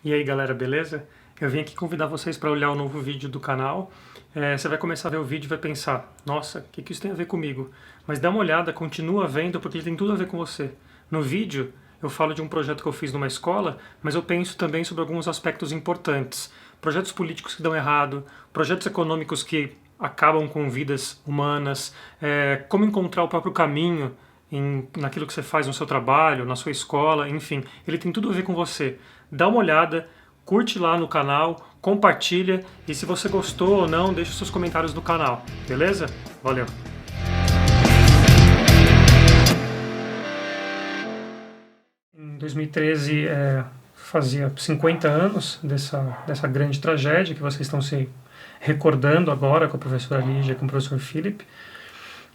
E aí galera, beleza? Eu vim aqui convidar vocês para olhar o novo vídeo do canal. Você vai começar a ver o vídeo e vai pensar, nossa, o que isso tem a ver comigo? Mas dá uma olhada, continua vendo, porque ele tem tudo a ver com você. No vídeo, eu falo de um projeto que eu fiz numa escola, mas eu penso também sobre alguns aspectos importantes. Projetos políticos que dão errado, projetos econômicos que acabam com vidas humanas, como encontrar o próprio caminho naquilo que você faz no seu trabalho, na sua escola, enfim, ele tem tudo a ver com você. Dá uma olhada, curte lá no canal, compartilha e se você gostou ou não, deixe seus comentários no canal, beleza? Valeu! Em 2013 fazia 50 anos dessa grande tragédia que vocês estão se recordando agora com a professora Lígia e com o professor Philip.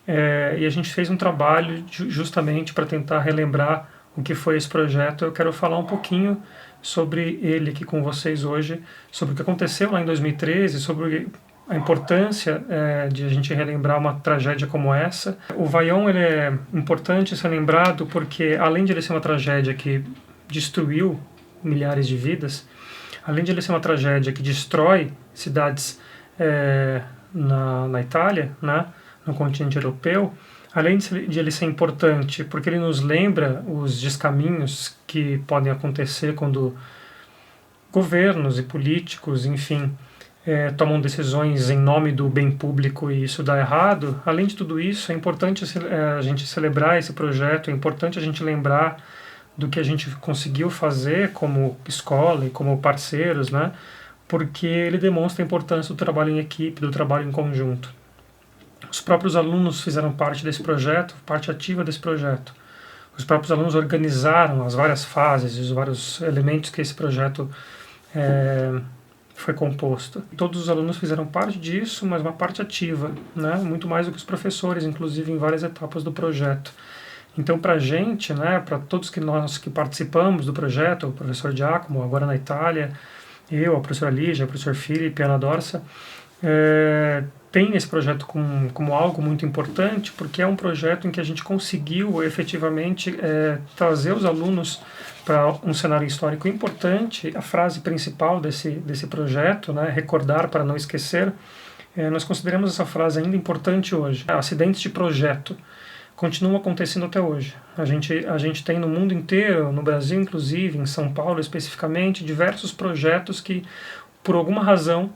E a gente fez um trabalho justamente para tentar relembrar o que foi esse projeto. Eu quero falar um pouquinho sobre ele aqui com vocês hoje, sobre o que aconteceu lá em 2013, sobre a importância de a gente relembrar uma tragédia como essa. O Vaião ele é importante ser lembrado porque, além de ele ser uma tragédia que destruiu milhares de vidas, além de ele ser uma tragédia que destrói cidades na Itália, né, no continente europeu, além de ele ser importante porque ele nos lembra os descaminhos que podem acontecer quando governos e políticos, enfim, tomam decisões em nome do bem público e isso dá errado. Além de tudo isso, é importante a gente celebrar esse projeto, é importante a gente lembrar do que a gente conseguiu fazer como escola e como parceiros, né? Porque ele demonstra a importância do trabalho em equipe, do trabalho em conjunto. Os próprios alunos fizeram parte desse projeto, parte ativa desse projeto. Os próprios alunos organizaram as várias fases, os vários elementos que esse projeto foi composto. Todos os alunos fizeram parte disso, mas uma parte ativa, né? Muito mais do que os professores, inclusive em várias etapas do projeto. Então, para a gente, né, para todos nós que participamos do projeto, o professor Giacomo, agora na Itália, eu, a professora Lígia, o professor Filipe, a Ana Dorsa, tem esse projeto como algo muito importante, porque é um projeto em que a gente conseguiu efetivamente trazer os alunos para um cenário histórico importante. A frase principal desse projeto, né, recordar para não esquecer, nós consideramos essa frase ainda importante hoje. Acidentes de projeto continuam acontecendo até hoje. A gente tem no mundo inteiro, no Brasil inclusive, em São Paulo especificamente, diversos projetos que, por alguma razão,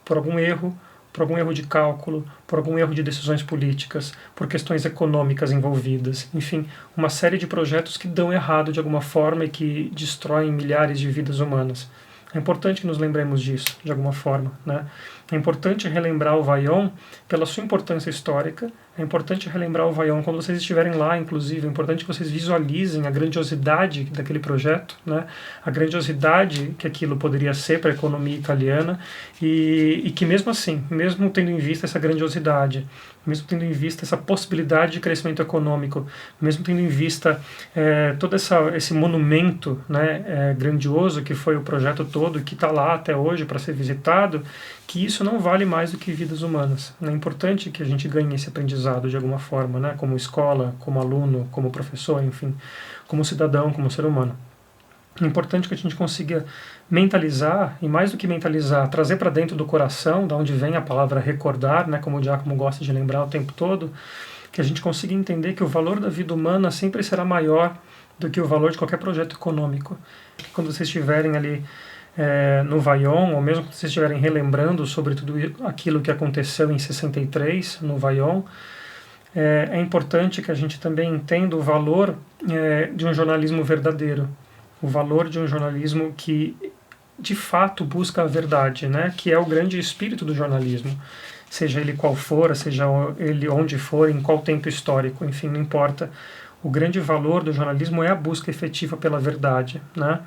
por algum erro de cálculo, por algum erro de decisões políticas, por questões econômicas envolvidas, enfim, uma série de projetos que dão errado de alguma forma e que destroem milhares de vidas humanas. É importante que nos lembremos disso, de alguma forma, né? É importante relembrar o Vaião pela sua importância histórica, é importante relembrar o Vaião quando vocês estiverem lá, inclusive, é importante que vocês visualizem a grandiosidade daquele projeto, né? A grandiosidade que aquilo poderia ser para a economia italiana e que mesmo assim, mesmo tendo em vista essa grandiosidade, mesmo tendo em vista essa possibilidade de crescimento econômico, mesmo tendo em vista todo esse monumento, né, grandioso que foi o projeto todo, que está lá até hoje para ser visitado, que isso não vale mais do que vidas humanas. É importante que a gente ganhe esse aprendizado de alguma forma, né, como escola, como aluno, como professor, enfim, como cidadão, como ser humano. É importante que a gente consiga mentalizar, e mais do que mentalizar, trazer para dentro do coração, da onde vem a palavra recordar, né, como o Giacomo gosta de lembrar o tempo todo, que a gente consiga entender que o valor da vida humana sempre será maior do que o valor de qualquer projeto econômico. Quando vocês estiverem ali no Vaião, ou mesmo quando vocês estiverem relembrando sobre tudo aquilo que aconteceu em 63, no Vaião, é importante que a gente também entenda o valor de um jornalismo verdadeiro, o valor de um jornalismo que de fato busca a verdade, né? Que é o grande espírito do jornalismo, seja ele qual for, seja ele onde for, em qual tempo histórico, enfim, não importa. O grande valor do jornalismo é a busca efetiva pela verdade, né?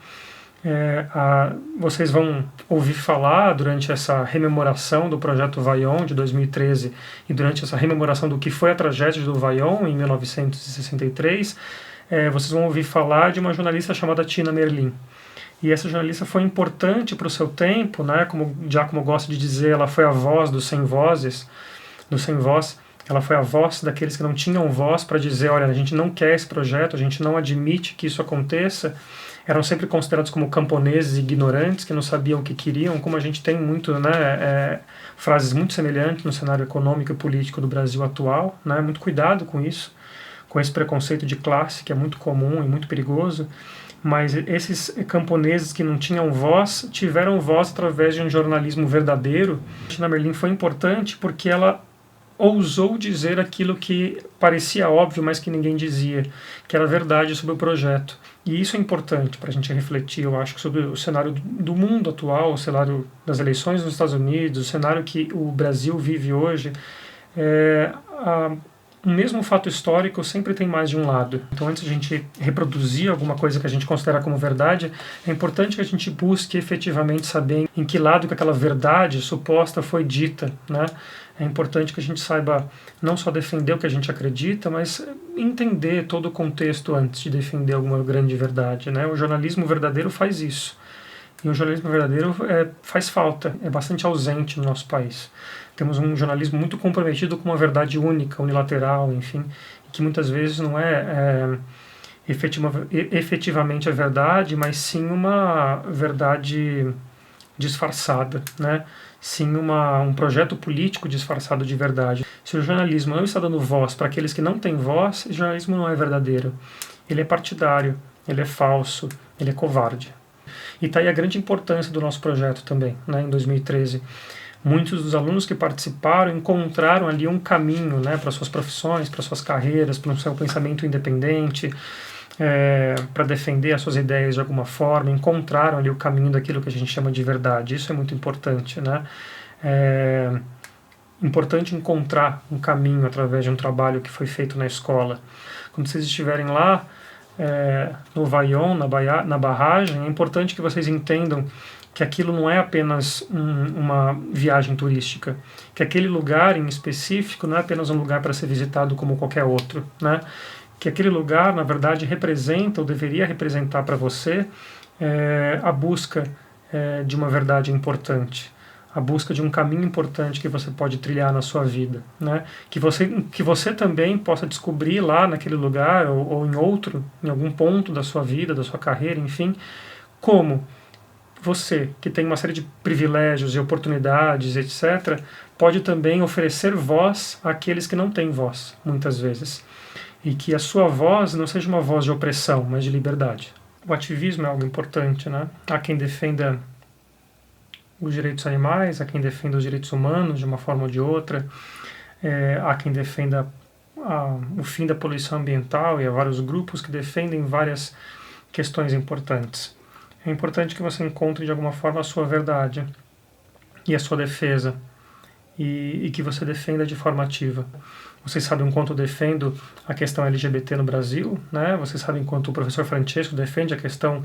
Vocês vão ouvir falar durante essa rememoração do projeto Vaião de 2013 e durante essa rememoração do que foi a tragédia do Vaião em 1963, vocês vão ouvir falar de uma jornalista chamada Tina Merlin. E essa jornalista foi importante para o seu tempo, né? Como o Giacomo gosta de dizer, ela foi a voz dos sem vozes, do sem voz. Ela foi a voz daqueles que não tinham voz para dizer, olha, a gente não quer esse projeto, a gente não admite que isso aconteça. eram sempre considerados como camponeses ignorantes, que não sabiam o que queriam, como a gente tem muito, né, frases muito semelhantes no cenário econômico e político do Brasil atual, né, muito cuidado com isso, com esse preconceito de classe que é muito comum e muito perigoso, mas esses camponeses que não tinham voz, tiveram voz através de um jornalismo verdadeiro. A Tina Merlin foi importante porque ela ousou dizer aquilo que parecia óbvio, mas que ninguém dizia, que era verdade sobre o projeto. E isso é importante para a gente refletir, eu acho, sobre o cenário do mundo atual, o cenário das eleições nos Estados Unidos, o cenário que o Brasil vive hoje. O mesmo fato histórico sempre tem mais de um lado. Então, antes de a gente reproduzir alguma coisa que a gente considera como verdade, é importante que a gente busque efetivamente saber em que lado que aquela verdade suposta foi dita, né? É importante que a gente saiba não só defender o que a gente acredita, mas entender todo o contexto antes de defender alguma grande verdade, né? O jornalismo verdadeiro faz isso. E o jornalismo verdadeiro faz falta, é bastante ausente no nosso país. Temos um jornalismo muito comprometido com uma verdade única, unilateral, enfim, que muitas vezes não é efetivamente a verdade, mas sim uma verdade disfarçada, né? Sim um projeto político disfarçado de verdade. Se o jornalismo não está dando voz para aqueles que não têm voz, o jornalismo não é verdadeiro. Ele é partidário, ele é falso, ele é covarde. E está aí a grande importância do nosso projeto também, né, em 2013. Muitos dos alunos que participaram encontraram ali um caminho, né, para suas profissões, para suas carreiras, para o seu pensamento independente, para defender as suas ideias de alguma forma, encontraram ali o caminho daquilo que a gente chama de verdade. Isso é muito importante, né? É importante encontrar um caminho através de um trabalho que foi feito na escola. Quando vocês estiverem lá, no Vaion, na barragem, é importante que vocês entendam que aquilo não é apenas uma viagem turística, que aquele lugar em específico não é apenas um lugar para ser visitado como qualquer outro, né? Que aquele lugar, na verdade, representa ou deveria representar para você a busca de uma verdade importante, a busca de um caminho importante que você pode trilhar na sua vida, né? Que você também possa descobrir lá naquele lugar ou em outro, em algum ponto da sua vida, da sua carreira, enfim, como você, que tem uma série de privilégios e oportunidades, etc., pode também oferecer voz àqueles que não têm voz, muitas vezes. E que a sua voz não seja uma voz de opressão, mas de liberdade. O ativismo é algo importante, né? Há quem defenda os direitos animais, há quem defenda os direitos humanos de uma forma ou de outra, há quem defenda o fim da poluição ambiental, e há vários grupos que defendem várias questões importantes. É importante que você encontre de alguma forma a sua verdade e a sua defesa, e que você defenda de forma ativa. Vocês sabem o quanto eu defendo a questão LGBT no Brasil, né? Vocês sabem o quanto o professor Francesco defende a questão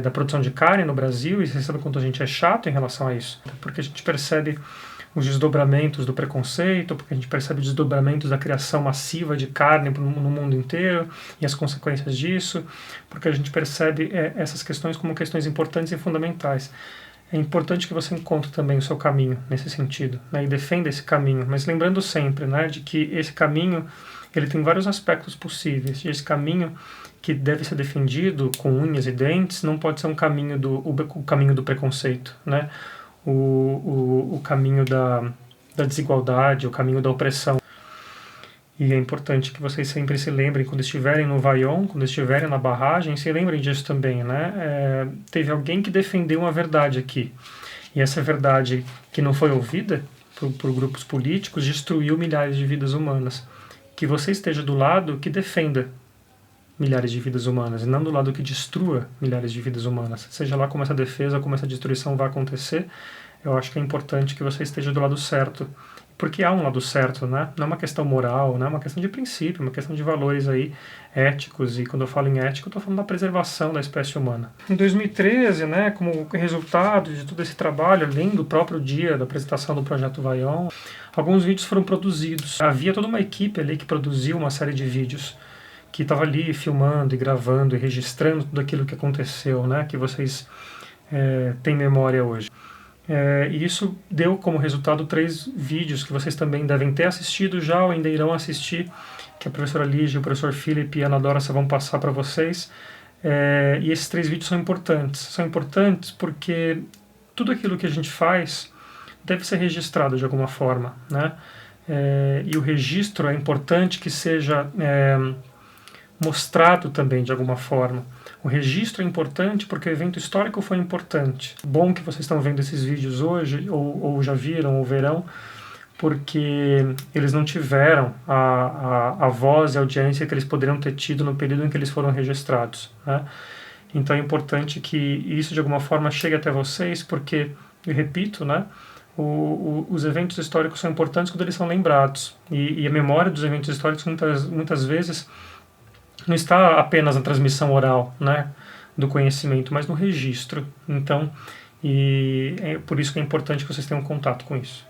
da produção de carne no Brasil, e vocês sabem o quanto a gente é chato em relação a isso, porque a gente percebe os desdobramentos do preconceito, porque a gente percebe os desdobramentos da criação massiva de carne no mundo inteiro e as consequências disso, porque a gente percebe essas questões como questões importantes e fundamentais. É importante que você encontre também o seu caminho nesse sentido, né, e defenda esse caminho, mas lembrando sempre, né, de que esse caminho ele tem vários aspectos possíveis, e esse caminho que deve ser defendido com unhas e dentes não pode ser o caminho do preconceito, né, o caminho da desigualdade, o caminho da opressão. E é importante que vocês sempre se lembrem, quando estiverem no Vaion, quando estiverem na barragem, se lembrem disso também, né? Teve alguém que defendeu uma verdade aqui. E essa verdade que não foi ouvida por grupos políticos destruiu milhares de vidas humanas. Que você esteja do lado que defenda milhares de vidas humanas, e não do lado que destrua milhares de vidas humanas. Seja lá como essa defesa, como essa destruição vai acontecer, eu acho que é importante que você esteja do lado certo. Porque há um lado certo, né? Não é uma questão moral, não é uma questão de princípio, é uma questão de valores aí éticos, e quando eu falo em ética, eu estou falando da preservação da espécie humana. Em 2013, né, como resultado de todo esse trabalho, além do próprio dia da apresentação do Projeto Vaion, alguns vídeos foram produzidos. Havia toda uma equipe ali que produziu uma série de vídeos, que estava ali filmando e gravando e registrando tudo aquilo que aconteceu, né, que vocês têm memória hoje. E isso deu como resultado 3 vídeos que vocês também devem ter assistido já ou ainda irão assistir, que a professora Lígia, o professor Philip e a Ana Dora vão passar para vocês, E esses 3 vídeos são importantes. São importantes porque tudo aquilo que a gente faz deve ser registrado de alguma forma, né? E o registro é importante que seja mostrado também de alguma forma. O registro é importante porque o evento histórico foi importante. Bom que vocês estão vendo esses vídeos hoje, ou já viram, ou verão, porque eles não tiveram a voz e a audiência que eles poderiam ter tido no período em que eles foram registrados, né? Então é importante que isso de alguma forma chegue até vocês, porque, eu repito, né, os eventos históricos são importantes quando eles são lembrados. E a memória dos eventos históricos muitas vezes não está apenas na transmissão oral, né, do conhecimento, mas no registro. Então, é por isso que é importante que vocês tenham contato com isso.